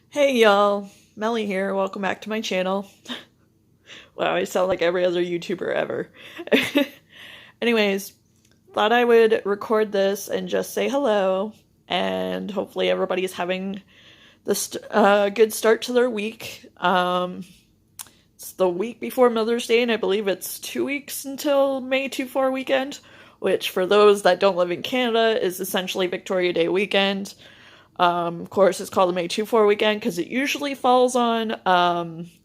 Hey y'all, Melly here. Welcome back to my channel. Wow, I sound like every other YouTuber ever. Anyways, thought I would record this and just say hello, and hopefully everybody's having this good start to their week. It's the week before Mother's Day, and I believe it's 2 weeks until May 24 weekend, which for those that don't live in Canada is essentially Victoria Day weekend. Of course, it's called the May 24 weekend because it usually falls on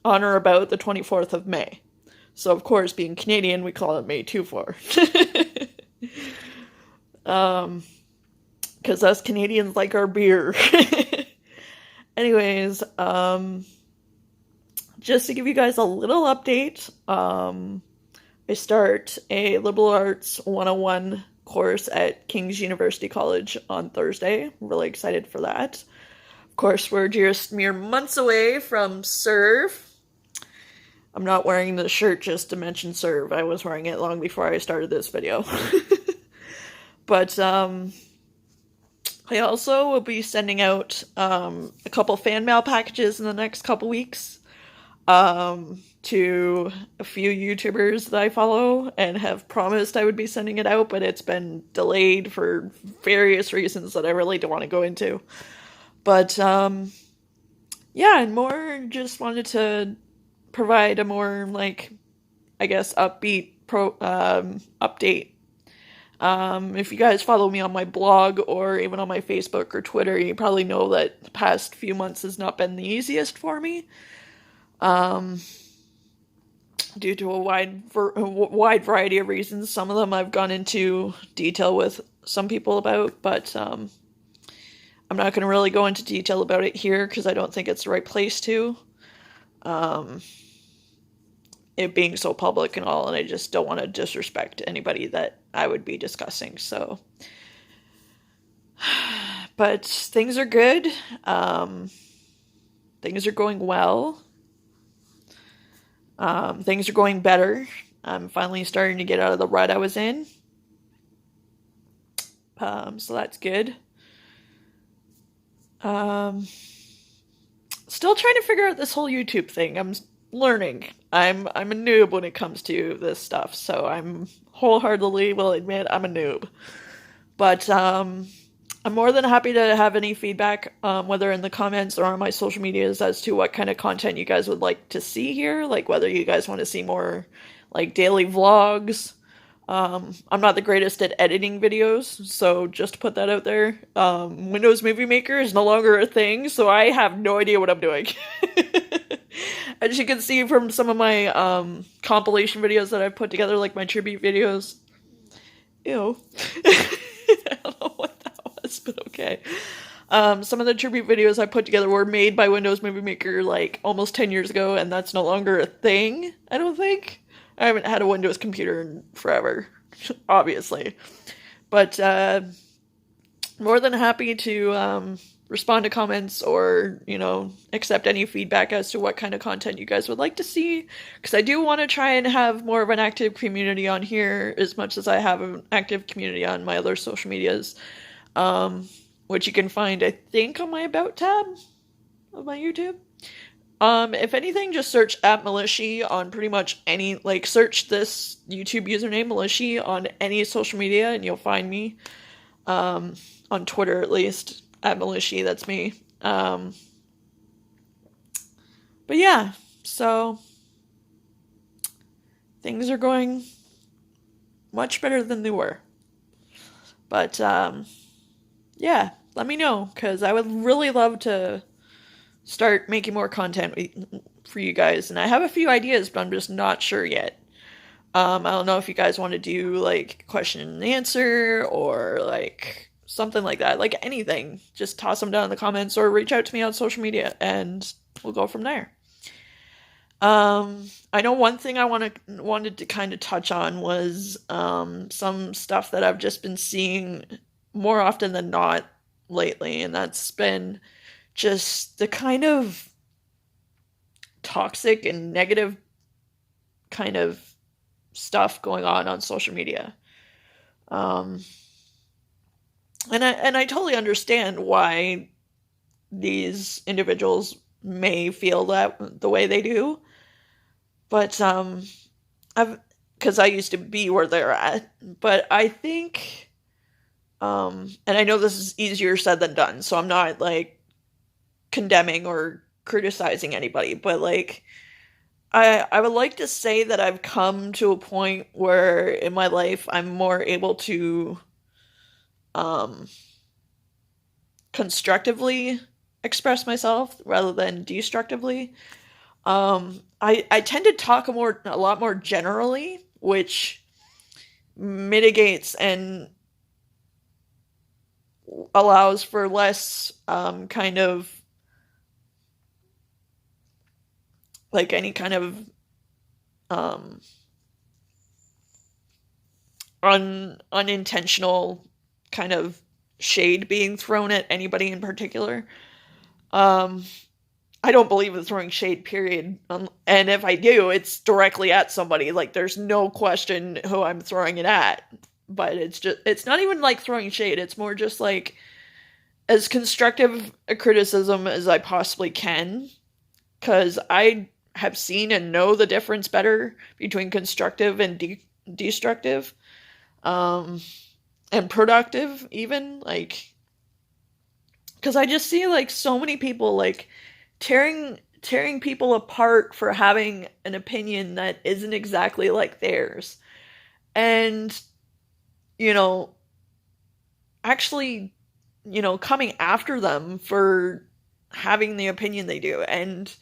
or about the 24th of May. So, of course, being Canadian, we call it May 24. Because us Canadians like our beer. Anyways, just to give you guys a little update, I start a liberal arts 101 course at King's University College on Thursday. I'm really excited for that. Of course, we're just mere months away from Serve. I'm not wearing the shirt just to mention Serve. I was wearing it long before I started this video. But I also will be sending out a couple fan mail packages in the next couple weeks to a few YouTubers that I follow and have promised I would be sending it out, but it's been delayed for various reasons that I really don't want to go into. But yeah, and more just wanted to provide a more I guess upbeat update. If you guys follow me on my blog or even on my Facebook or Twitter, you probably know that the past few months has not been the easiest for me. Due to a wide variety of reasons. Some of them I've gone into detail with some people about, but I'm not going to really go into detail about it here because I don't think it's the right place to. It being so public and all, and I just don't want to disrespect anybody that I would be discussing, so. But things are good. Things are going well. Things are going better. I'm finally starting to get out of the rut I was in. So that's good. Still trying to figure out this whole YouTube thing. I'm learning. I'm a noob when it comes to this stuff, so I'm wholeheartedly will admit I'm a noob. But I'm more than happy to have any feedback, whether in the comments or on my social medias, as to what kind of content you guys would like to see here. Like whether you guys want to see more like daily vlogs. I'm not the greatest at editing videos, so just to put that out there. Windows Movie Maker is no longer a thing, so I have no idea what I'm doing. As you can see from some of my compilation videos that I've put together, like my tribute videos. Ew. I don't know what that was, but okay. Some of the tribute videos I put together were made by Windows Movie Maker like almost 10 years ago, and that's no longer a thing, I don't think. I haven't had a Windows computer in forever, obviously. But more than happy to respond to comments or, accept any feedback as to what kind of content you guys would like to see. Because I do want to try and have more of an active community on here as much as I have an active community on my other social medias. Which you can find, I think, on my About tab of my YouTube. If anything, just search @Militia on pretty much any, search this YouTube username, Militia, on any social media, and you'll find me. On Twitter, at least, @Militia, that's me. But yeah, so things are going much better than they were. But, yeah, let me know, because I would really love to start making more content for you guys. And I have a few ideas, but I'm just not sure yet. I don't know if you guys want to do, question and answer, or, something like that. Like, anything. Just toss them down in the comments, or reach out to me on social media, and we'll go from there. I know one thing I wanted to kind of touch on was some stuff that I've just been seeing more often than not lately, and that's been just the kind of toxic and negative kind of stuff going on social media. And I totally understand why these individuals may feel that the way they do. But because I used to be where they're at. But I think, and I know this is easier said than done, so I'm not like condemning or criticizing anybody, but like I would like to say that I've come to a point where in my life I'm more able to um constructively express myself rather than destructively. I tend to talk a lot more generally, which mitigates and allows for less kind of like any kind of um unintentional kind of shade being thrown at anybody in particular. Um, I don't believe in throwing shade, period. And if I do, it's directly at somebody. Like, there's no question who I'm throwing it at. But it's not even like throwing shade. It's more just like as constructive a criticism as I possibly can. Because I have seen and know the difference better between constructive and destructive. And productive, even. Like, because I just see like so many people like tearing people apart for having an opinion that isn't exactly like theirs. And, you know, actually, coming after them for having the opinion they do. And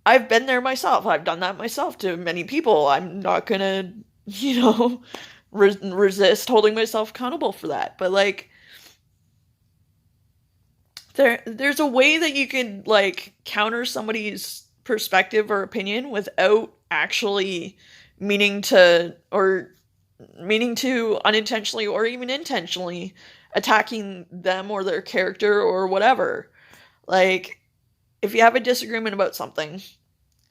I've been there myself. I've done that myself to many people. I'm not gonna, resist holding myself accountable for that. But like, there's a way that you can like counter somebody's perspective or opinion without actually meaning to unintentionally or even intentionally attacking them or their character or whatever. Like, if you have a disagreement about something,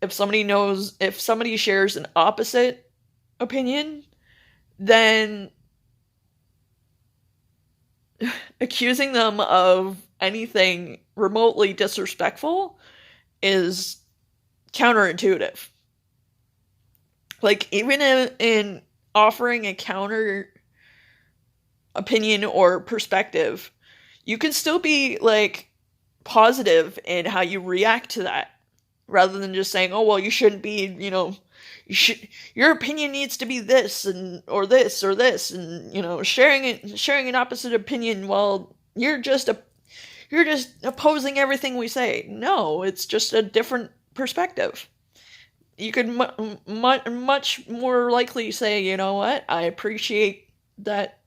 if somebody shares an opposite opinion, then accusing them of anything remotely disrespectful is counterintuitive. Like, even in offering a counter opinion or perspective, you can still be like positive in how you react to that, rather than just saying, "Oh, well, you shouldn't be, your opinion needs to be this and or this or this," and sharing an opposite opinion while you're just opposing everything we say. No, it's just a different perspective. You could much more likely say, "You know what? I appreciate that.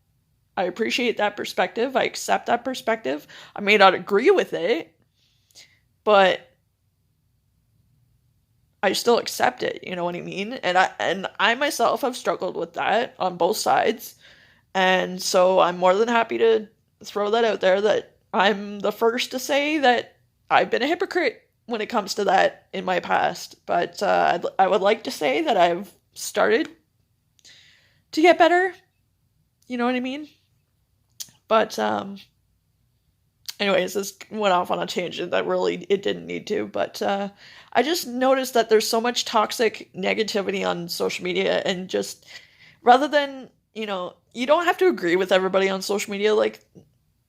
I appreciate that perspective. I accept that perspective. I may not agree with it, but I still accept it." You know what I mean? And I myself have struggled with that on both sides. And so I'm more than happy to throw that out there, that I'm the first to say that I've been a hypocrite when it comes to that in my past. But I would like to say that I've started to get better. You know what I mean? But anyways, this went off on a tangent that really it didn't need to. But I just noticed that there's so much toxic negativity on social media, and just rather than, you don't have to agree with everybody on social media. Like,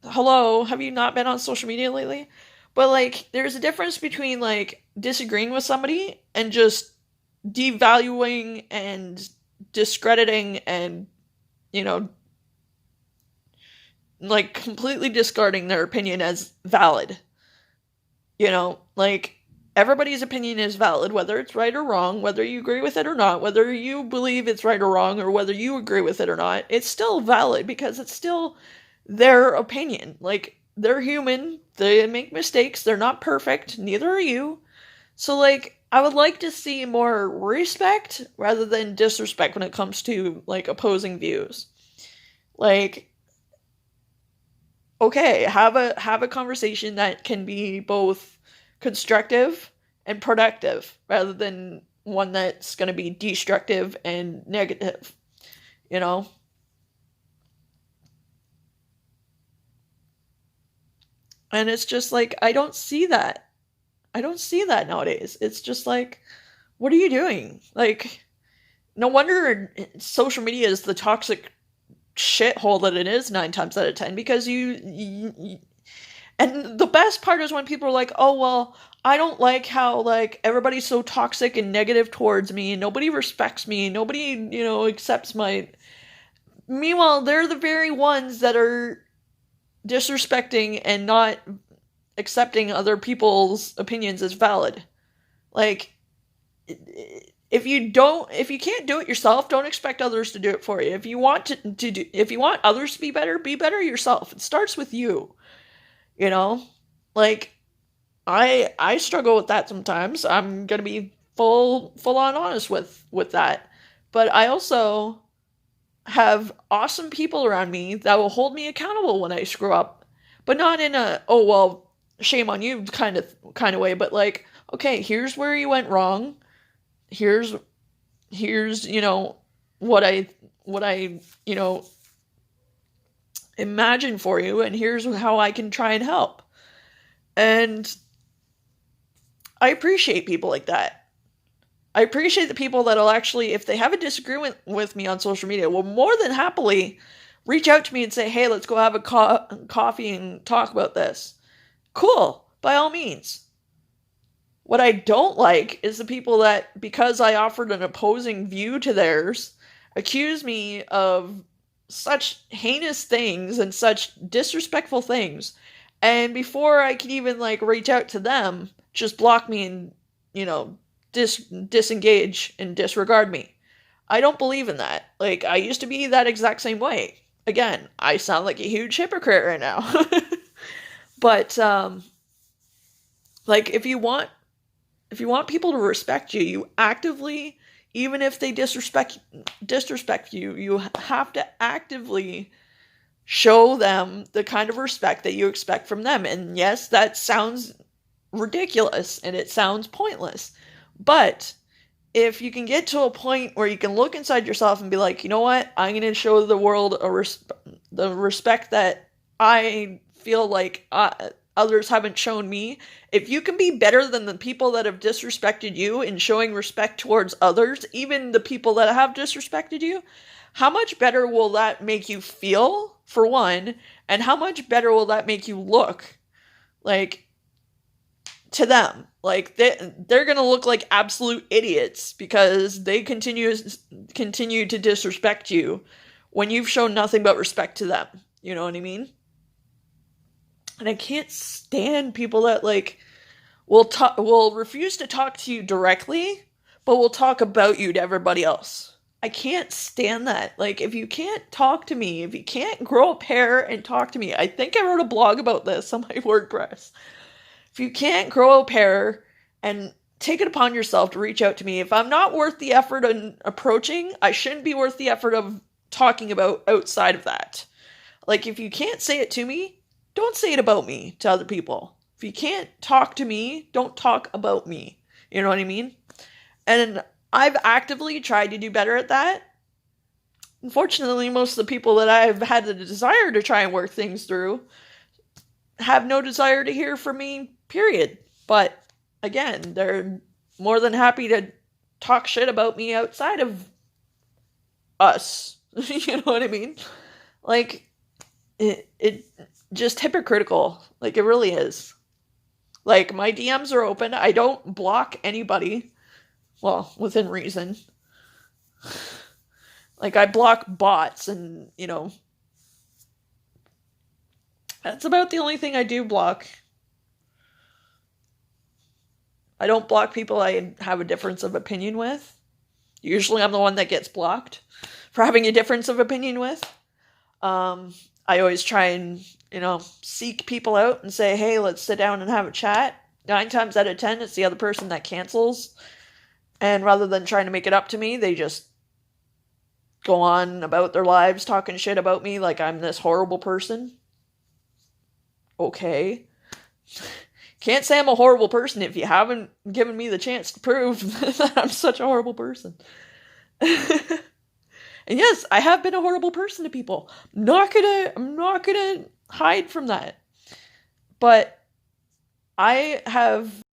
hello, have you not been on social media lately? But like, there's a difference between like disagreeing with somebody and just devaluing and discrediting and, like completely discarding their opinion as valid. Like, everybody's opinion is valid, whether it's right or wrong, whether you agree with it or not, whether you believe it's right or wrong, or whether you agree with it or not. It's still valid because it's still their opinion. Like, they're human, they make mistakes, they're not perfect, neither are you. So like, I would like to see more respect rather than disrespect when it comes to like opposing views. Like, okay, have a conversation that can be both constructive and productive, rather than one that's going to be destructive and negative, you know? And it's just like, I don't see that. I don't see that nowadays. It's just like, what are you doing? Like, no wonder social media is the toxic shithole that it is 9 times out of 10, because and the best part is when people are like, oh, well, I don't like how, like, everybody's so toxic and negative towards me. Nobody respects me. Nobody, accepts my... Meanwhile, they're the very ones that are disrespecting and not accepting other people's opinions as valid. Like, if you can't do it yourself, don't expect others to do it for you. If you want if you want others to be better yourself. It starts with you. Like, I struggle with that sometimes. I'm gonna be full on honest with that. But I also have awesome people around me that will hold me accountable when I screw up, but not in a, oh, well, shame on you kind of way, but like, okay, here's where you went wrong. Here's what I imagine for you, and here's how I can try and help. And I appreciate people like that. I appreciate the people that'll actually, if they have a disagreement with me on social media, will more than happily reach out to me and say, hey, let's go have a coffee and talk about this. Cool, by all means. What I don't like is the people that, because I offered an opposing view to theirs, accuse me of such heinous things and such disrespectful things, and before I can even, like, reach out to them, just block me and, disengage and disregard me. I don't believe in that. Like, I used to be that exact same way. Again, I sound like a huge hypocrite right now. But, like, if you want people to respect you, you actively, even if they disrespect you, you have to actively show them the kind of respect that you expect from them. And yes, that sounds ridiculous and it sounds pointless. But if you can get to a point where you can look inside yourself and be like, you know what, I'm going to show the world the respect that I feel like others haven't shown me. If you can be better than the people that have disrespected you in showing respect towards others, even the people that have disrespected you, how much better will that make you feel, for one, and how much better will that make you look, like, to them? Like, they're gonna look like absolute idiots because they continue to disrespect you when you've shown nothing but respect to them. You know what I mean? And I can't stand people that, like, will refuse to talk to you directly, but will talk about you to everybody else. I can't stand that. Like, if you can't talk to me, if you can't grow a pair and talk to me, I think I wrote a blog about this on my WordPress. If you can't grow a pair and take it upon yourself to reach out to me, if I'm not worth the effort in approaching, I shouldn't be worth the effort of talking about outside of that. Like, if you can't say it to me, don't say it about me to other people. If you can't talk to me, don't talk about me. You know what I mean? And I've actively tried to do better at that. Unfortunately, most of the people that I've had the desire to try and work things through have no desire to hear from me, period. But again, they're more than happy to talk shit about me outside of us. You know what I mean? Like, it just hypocritical. Like, it really is. Like, my DMs are open. I don't block anybody. Well, within reason. Like, I block bots and, that's about the only thing I do block. I don't block people I have a difference of opinion with. Usually I'm the one that gets blocked for having a difference of opinion with. I always try and, seek people out and say, hey, let's sit down and have a chat. 9 times out of 10, it's the other person that cancels. And rather than trying to make it up to me, they just go on about their lives talking shit about me like I'm this horrible person. Okay. Can't say I'm a horrible person if you haven't given me the chance to prove that I'm such a horrible person. And yes, I have been a horrible person to people. I'm not gonna hide from that. But I have